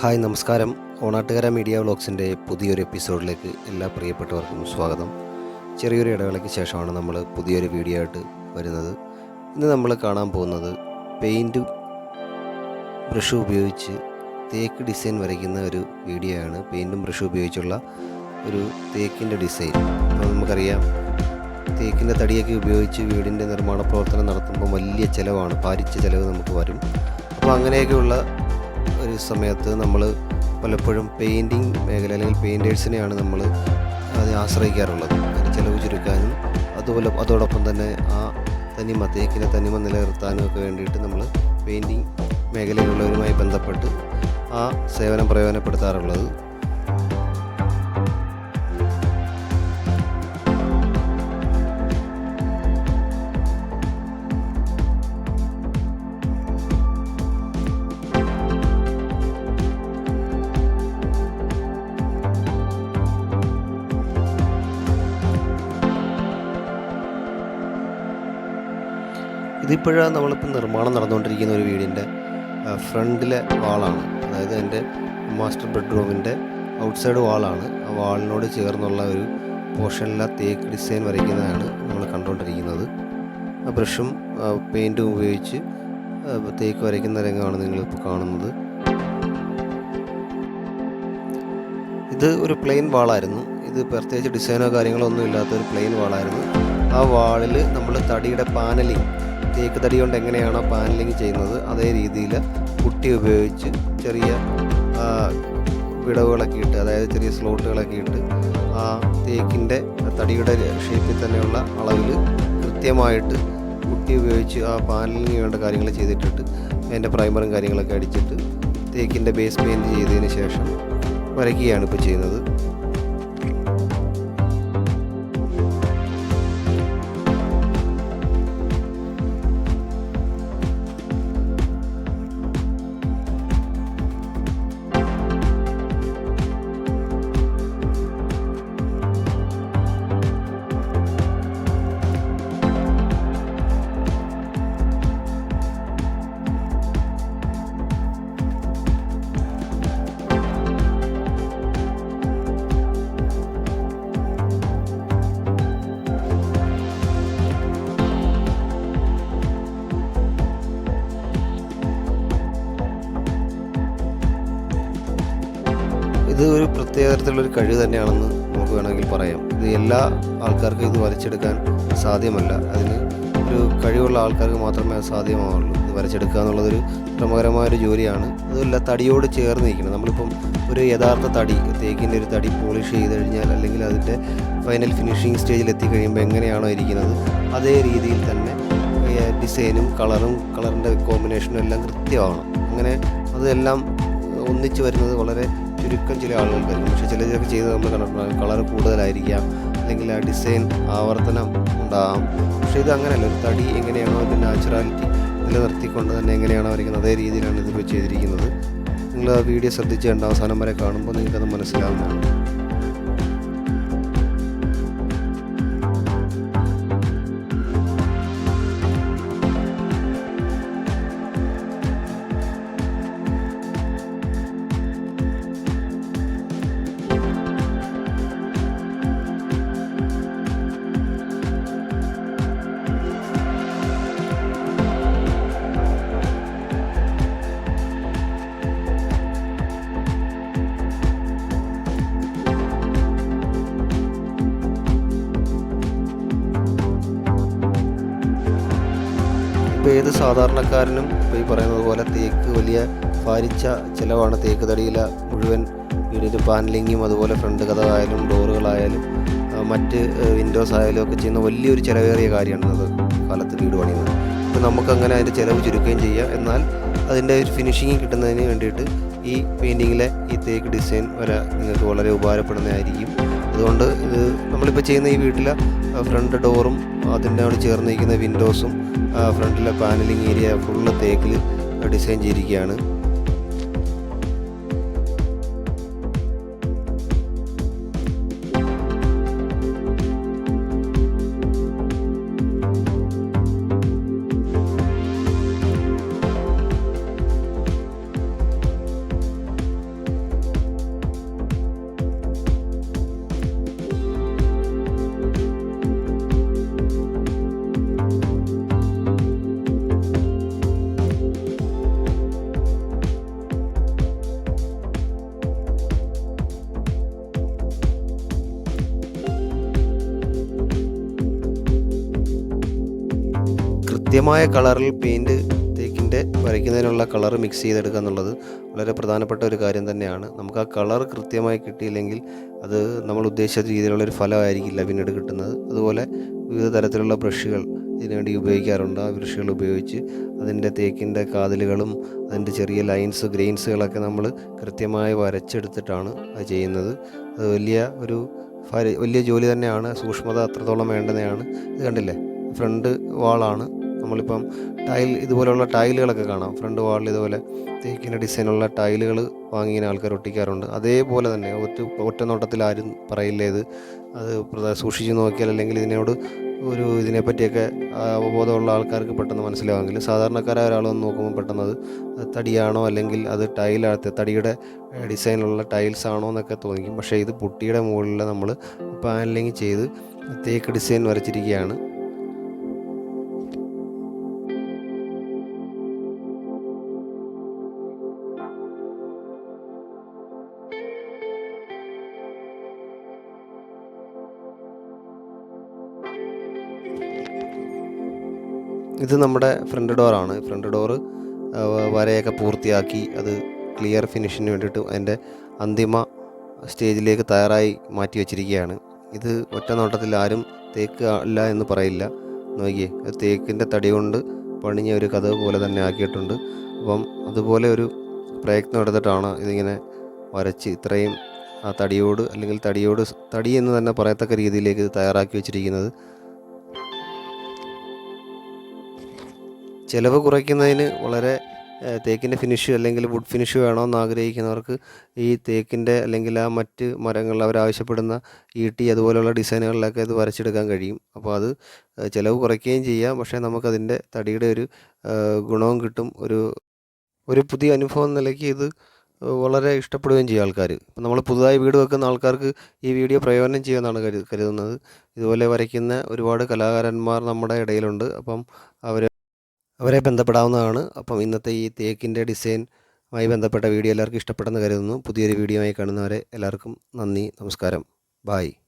Hi നമസ്കാരം. Onattukara media വ്ളോഗ്സിൻ്റെ പുതിയൊരു എപ്പിസോഡിലേക്ക് എല്ലാ പ്രിയപ്പെട്ടവർക്കും സ്വാഗതം. ചെറിയൊരു ഇടവേളയ്ക്ക് ശേഷമാണ് നമ്മൾ പുതിയൊരു വീഡിയോ ആയിട്ട് വരുന്നത്. ഇന്ന് നമ്മൾ കാണാൻ പോകുന്നത് പെയിൻറ്റും ബ്രഷും ഉപയോഗിച്ച് തേക്ക് ഡിസൈൻ വരയ്ക്കുന്ന ഒരു വീഡിയോ ആണ്. പെയിൻറ്റും ബ്രഷും ഉപയോഗിച്ചുള്ള ഒരു തേക്കിൻ്റെ ഡിസൈൻ. അപ്പോൾ നമുക്കറിയാം, തേക്കിൻ്റെ തടിയൊക്കെ ഉപയോഗിച്ച് വീടിൻ്റെ നിർമ്മാണ പ്രവർത്തനം നടത്തുമ്പോൾ വലിയ ചിലവാണ്, ഭാരിച്ച ചിലവ് നമുക്ക് വരും. അപ്പോൾ അങ്ങനെയൊക്കെയുള്ള ഒരു സമയത്ത് നമ്മൾ പലപ്പോഴും പെയിൻറ്റിങ് മേഖല അല്ലെങ്കിൽ പെയിൻറ്റേഴ്സിനെയാണ് നമ്മൾ അത് ആശ്രയിക്കാറുള്ളത്. അതിന് ചിലവ് ചുരുക്കാനും അതോടൊപ്പം തന്നെ ആ തേക്കിൻ്റെ തനിമ നിലനിർത്താനും ഒക്കെ വേണ്ടിയിട്ട് നമ്മൾ പെയിൻറ്റിങ് മേഖലയിലുള്ളവരുമായി ബന്ധപ്പെട്ട് ആ സേവനം പ്രയോജനപ്പെടുത്താറുള്ളത്. ഇതിപ്പോഴാണ് നമ്മളിപ്പോൾ നിർമ്മാണം നടന്നുകൊണ്ടിരിക്കുന്ന ഒരു വീടിൻ്റെ ഫ്രണ്ടിലെ വാളാണ്. അതായത് എൻ്റെ മാസ്റ്റർ ബെഡ്റൂമിൻ്റെ ഔട്ട്സൈഡ് വാളാണ്. ആ വാളിനോട് ചേർന്നുള്ള ഒരു പോർഷനിലെ തേക്ക് ഡിസൈൻ വരയ്ക്കുന്നതാണ് നമ്മൾ കണ്ടുകൊണ്ടിരിക്കുന്നത്. ആ ബ്രഷും പെയിൻറ്റും ഉപയോഗിച്ച് തേക്ക് വരയ്ക്കുന്ന രംഗമാണ് നിങ്ങളിപ്പോൾ കാണുന്നത്. ഇത് ഒരു പ്ലെയിൻ വാളായിരുന്നു. ഇത് പ്രത്യേകിച്ച് ഡിസൈനോ കാര്യങ്ങളോ ഒന്നും ഇല്ലാത്തൊരു പ്ലെയിൻ വാളായിരുന്നു. ആ വാളിൽ നമ്മൾ തടിയുടെ പാനലിങ്, തേക്ക് തടി കൊണ്ട് എങ്ങനെയാണോ പാനലിങ് ചെയ്യുന്നത് അതേ രീതിയിൽ പുട്ടി ഉപയോഗിച്ച് ചെറിയ വിടവുകളൊക്കെ ഇട്ട്, അതായത് ചെറിയ സ്ലോട്ടുകളൊക്കെ ഇട്ട് ആ തേക്കിൻ്റെ തടിയുടെ ഷേപ്പിൽ തന്നെയുള്ള അളവിൽ കൃത്യമായിട്ട് പുട്ടി ഉപയോഗിച്ച് ആ പാനലിങ് വേണ്ട കാര്യങ്ങൾ ചെയ്തിട്ടിട്ട് അതിൻ്റെ പ്രൈമറും കാര്യങ്ങളൊക്കെ അടിച്ചിട്ട് തേക്കിൻ്റെ ബേസ് പെയിൻറ്റ് ചെയ്തതിന് ശേഷം വരയ്ക്കുകയാണ് ഇപ്പോൾ ചെയ്യുന്നത്. ഇത് ഒരു പ്രത്യേക തരത്തിലുള്ളൊരു കഴിവ് തന്നെയാണെന്ന് നമുക്ക് വേണമെങ്കിൽ പറയാം. ഇത് എല്ലാ ആൾക്കാർക്കും ഇത് വരച്ചെടുക്കാൻ സാധ്യമല്ല. അതിന് ഒരു കഴിവുള്ള ആൾക്കാർക്ക് മാത്രമേ അത് സാധ്യമാവുള്ളൂ. ഇത് വരച്ചെടുക്കുക എന്നുള്ളതൊരു ശ്രമകരമായൊരു ജോലിയാണ്. അതുമല്ല, തടിയോട് ചേർന്ന് നിൽക്കണം. നമ്മളിപ്പം ഒരു യഥാർത്ഥ തടി, തേക്കിൻ്റെ ഒരു തടി പോളിഷ് ചെയ്ത് കഴിഞ്ഞാൽ അല്ലെങ്കിൽ അതിൻ്റെ ഫൈനൽ ഫിനിഷിങ് സ്റ്റേജിൽ എത്തിക്കഴിയുമ്പോൾ എങ്ങനെയാണോ ഇരിക്കുന്നത് അതേ രീതിയിൽ തന്നെ ഡിസൈനും കളറിൻ്റെ കോമ്പിനേഷനും എല്ലാം കൃത്യമാവണം. അങ്ങനെ അതെല്ലാം ഒന്നിച്ച് വരുന്നത് വളരെ ചുരുക്കം ചില ആളുകൾക്കായിരിക്കും. പക്ഷേ ചിലതൊക്കെ ചെയ്ത് നമ്മൾ കണ്ടിട്ടുണ്ടാകും, കളർ കൂടുതലായിരിക്കാം അല്ലെങ്കിൽ ആ ഡിസൈൻ ആവർത്തനം ഉണ്ടാകാം. പക്ഷേ ഇത് അങ്ങനെയല്ല. ഒരു തടി എങ്ങനെയാണോ അതിൻ്റെ നാച്ചുറാലിറ്റി നിലനിർത്തിക്കൊണ്ട് തന്നെ എങ്ങനെയാണോ വരയ്ക്കുന്നത് അതേ രീതിയിലാണ് ഇതിപ്പോൾ ചെയ്തിരിക്കുന്നത്. നിങ്ങൾ ആ വീഡിയോ ശ്രദ്ധിച്ച് കണ്ട് അവസാനം വരെ കാണുമ്പോൾ നിങ്ങൾക്കത് മനസ്സിലാവുന്നതാണ്. ഇപ്പോൾ ഏത് സാധാരണക്കാരനും ഇപ്പോൾ ഈ പറയുന്നത് പോലെ തേക്ക് വലിയ ഭാരിച്ച ചിലവാണ്. തേക്ക് തടിയിലെ മുഴുവൻ വീടിൻ്റെ പാനലിങ്ങും അതുപോലെ ഫ്രണ്ട് കതകായാലും ഡോറുകളായാലും മറ്റ് വിൻഡോസ് ആയാലും ഒക്കെ ചെയ്യുന്ന വലിയൊരു ചിലവേറിയ കാര്യമാണ് ഇന്നത്തെ കാലത്ത് വീട് പണിയുന്നത്. അപ്പോൾ നമുക്കങ്ങനെ അതിൻ്റെ ചിലവ് ചുരുക്കുകയും ചെയ്യാം. എന്നാൽ അതിൻ്റെ ഒരു ഫിനിഷിങ് കിട്ടുന്നതിന് വേണ്ടിയിട്ട് ഈ പെയിൻറ്റിങ്ങിലെ ഈ തേക്ക് ഡിസൈൻ നിങ്ങൾക്ക് വളരെ ഉപകാരപ്പെടുന്നതായിരിക്കും. അതുകൊണ്ട് ഇത് നമ്മളിപ്പോൾ ചെയ്യുന്ന ഈ വീട്ടിലെ ഫ്രണ്ട് ഡോറും അതിനോട് ചേർന്നിരിക്കുന്ന വിൻഡോസും ഫ്രണ്ടിലെ പാനലിങ് ഏരിയ ഫുള്ള് തേക്കിൽ ഡിസൈൻ ചെയ്തിരിക്കുകയാണ്. കൃത്യമായ കളറിൽ പെയിൻറ്റ് തേക്കിൻ്റെ വരയ്ക്കുന്നതിനുള്ള കളർ മിക്സ് ചെയ്തെടുക്കുക എന്നുള്ളത് വളരെ പ്രധാനപ്പെട്ട ഒരു കാര്യം തന്നെയാണ്. നമുക്ക് ആ കളർ കൃത്യമായി കിട്ടിയില്ലെങ്കിൽ അത് നമ്മൾ ഉദ്ദേശിച്ച രീതിയിലുള്ളൊരു ഫലമായിരിക്കില്ല പിന്നീട് കിട്ടുന്നത്. അതുപോലെ വിവിധ തരത്തിലുള്ള ബ്രഷുകൾ ഇതിനുവേണ്ടി ഉപയോഗിക്കാറുണ്ട്. ആ ബ്രഷുകൾ ഉപയോഗിച്ച് അതിൻ്റെ തേക്കിൻ്റെ കാതിലുകളും അതിൻ്റെ ചെറിയ ലൈൻസ് ഗ്രെയിൻസുകളൊക്കെ നമ്മൾ കൃത്യമായി വരച്ചെടുത്തിട്ടാണ് അത് ചെയ്യുന്നത്. അത് വലിയ ജോലി തന്നെയാണ്. സൂക്ഷ്മത അത്രത്തോളം വേണ്ടതാണ്. ഇത് കണ്ടില്ലേ, ഫ്രണ്ട് വാളാണ്. നമ്മളിപ്പം ഇതുപോലെയുള്ള ടൈലുകളൊക്കെ കാണാം. ഫ്രണ്ട് വാളിൽ ഇതുപോലെ തേക്കിൻ്റെ ഡിസൈനുള്ള ടൈലുകൾ വാങ്ങി ഇങ്ങനെ ആൾക്കാർ ഒട്ടിക്കാറുണ്ട്. അതേപോലെ തന്നെ ഒറ്റ നോട്ടത്തിൽ ആരും പറയില്ല ഇത്. അത് സൂക്ഷിച്ച് നോക്കിയാൽ അല്ലെങ്കിൽ ഇതിനെപ്പറ്റിയൊക്കെ അവബോധമുള്ള ആൾക്കാർക്ക് പെട്ടെന്ന് മനസ്സിലാവുമെങ്കിലും സാധാരണക്കാരായ ഒരാളൊന്ന് നോക്കുമ്പോൾ പെട്ടെന്ന് അത് തടിയാണോ അല്ലെങ്കിൽ അത് തടിയുടെ ഡിസൈനുള്ള ടൈൽസ് ആണോ എന്നൊക്കെ തോന്നിക്കും. പക്ഷേ ഇത് പുട്ടിയുടെ മുകളിൽ നമ്മൾ പാനലിങ് ചെയ്ത് തേക്ക് ഡിസൈൻ വരച്ചിരിക്കുകയാണ്. ഇത് നമ്മുടെ ഫ്രണ്ട് ഡോറാണ്. ഫ്രണ്ട് ഡോറ് വരയൊക്കെ പൂർത്തിയാക്കി അത് ക്ലിയർ ഫിനിഷിന് വേണ്ടിയിട്ട് അതിൻ്റെ അന്തിമ സ്റ്റേജിലേക്ക് തയ്യാറായി മാറ്റി വച്ചിരിക്കുകയാണ്. ഇത് ഒറ്റ നോട്ടത്തിൽ ആരും തേക്ക് അല്ല എന്ന് പറയില്ല. നോക്കിയേ, തേക്കിൻ്റെ തടി കൊണ്ട് പണിഞ്ഞ ഒരു കഥ പോലെ തന്നെ ആക്കിയിട്ടുണ്ട്. അപ്പം അതുപോലെ ഒരു പ്രയത്നം എടുത്തിട്ടാണ് ഇതിങ്ങനെ വരച്ച് ഇത്രയും ആ തടി എന്ന് തന്നെ പറയത്തക്ക രീതിയിലേക്ക് ഇത് തയ്യാറാക്കി വെച്ചിരിക്കുന്നത്. ചിലവ് കുറയ്ക്കുന്നതിന് വളരെ തേക്കിൻ്റെ ഫിനിഷ് അല്ലെങ്കിൽ വുഡ് ഫിനിഷ് വേണമെന്ന് ആഗ്രഹിക്കുന്നവർക്ക് ഈ തേക്കിൻ്റെ അല്ലെങ്കിൽ ആ മറ്റ് മരങ്ങൾ അവരാവശ്യപ്പെടുന്ന ഈട്ടി അതുപോലെയുള്ള ഡിസൈനുകളിലൊക്കെ ഇത് വരച്ചെടുക്കാൻ കഴിയും. അപ്പോൾ അത് ചിലവ് കുറയ്ക്കുകയും ചെയ്യാം. പക്ഷേ നമുക്കതിൻ്റെ തടിയുടെ ഒരു ഗുണവും കിട്ടും. ഒരു പുതിയ അനുഭവം എന്ന നിലയ്ക്ക് ഇത് വളരെ ഇഷ്ടപ്പെടുകയും ചെയ്യും ആൾക്കാർ. ഇപ്പം നമ്മൾ പുതുതായി വീട് വെക്കുന്ന ആൾക്കാർക്ക് ഈ വീഡിയോ പ്രയോജനം ചെയ്യുമെന്നാണ് കരുതുന്നത്. ഇതുപോലെ വരയ്ക്കുന്ന ഒരുപാട് കലാകാരന്മാർ നമ്മുടെ ഇടയിലുണ്ട്. അപ്പം അവരെ ബന്ധപ്പെടാവുന്നതാണ്. അപ്പം ഇന്നത്തെ ഈ തേക്കിൻ്റെ ഡിസൈനുമായി ബന്ധപ്പെട്ട വീഡിയോ എല്ലാവർക്കും ഇഷ്ടപ്പെട്ടെന്ന് കരുതുന്നു. പുതിയൊരു വീഡിയോയുമായി കാണുന്നവരെ എല്ലാവർക്കും നന്ദി, നമസ്കാരം, ബായ്.